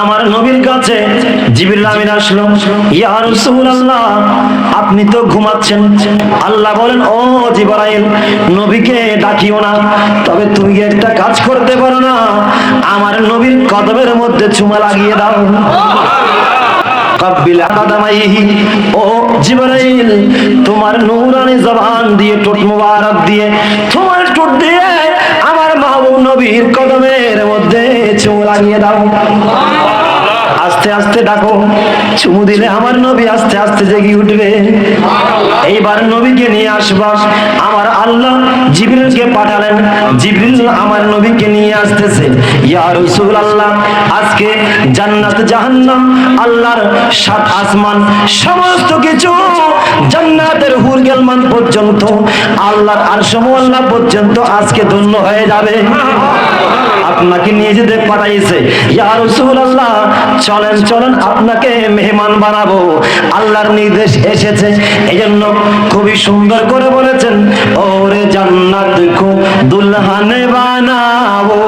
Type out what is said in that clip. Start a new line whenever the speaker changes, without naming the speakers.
আমার নবীর কাছে জিবরিল আমিন আসলো, ইয়া রাসূলুল্লাহ আপনি তো ঘুমাচ্ছেন। আল্লাহ বলেন, ও জিবরাইল নবীকে ডাকিও না, তবে তুমি একটা কাজ করতে পারো না, আমার নবীর কদমের মধ্যে চুমা লাগিয়ে দাও। কাব্বিল আকাদামাইহি, ও জিবরাইল তোমার নূরানি জবান দিয়ে, ঠোঁট মুবারক দিয়ে, তোমার ঠোঁট দিয়ে আমার মাহবুব নবীর কদমের মধ্যে চুমু লাগিয়ে দাও। আস্তে আস্তে ডাকো, চুমু দিলে আমার নবী আস্তে আস্তে জেগে উঠবে। এইবার নবীকে নিয়ে আসবা। আমার আল্লাহ জিবরিলকে পাঠালেন, জিবরিল আমার নবীকে নিয়ে আসতেছে। ইয়া রাসূলুল্লাহ আজকে জান্নাত জাহান্নাম, আল্লাহর সাত আসমান, সমস্ত কিছু জান্নাতের হুর গেলমান পর্যন্ত, আল্লাহর আরশ মোয়াল্লা পর্যন্ত আজকে ধন্য হয়ে যাবে। আপনাকে নিয়ে যেতে পাঠাইছে। ইয়া রাসূলুল্লাহ চলেন চলেন আপনাকে মেহমান বানাবো, আল্লাহর নির্দেশ এসেছে। এজন্য খুবই সুন্দর করে বলেছেন, ওরে জান্নাত কো দুলহান বানাবো।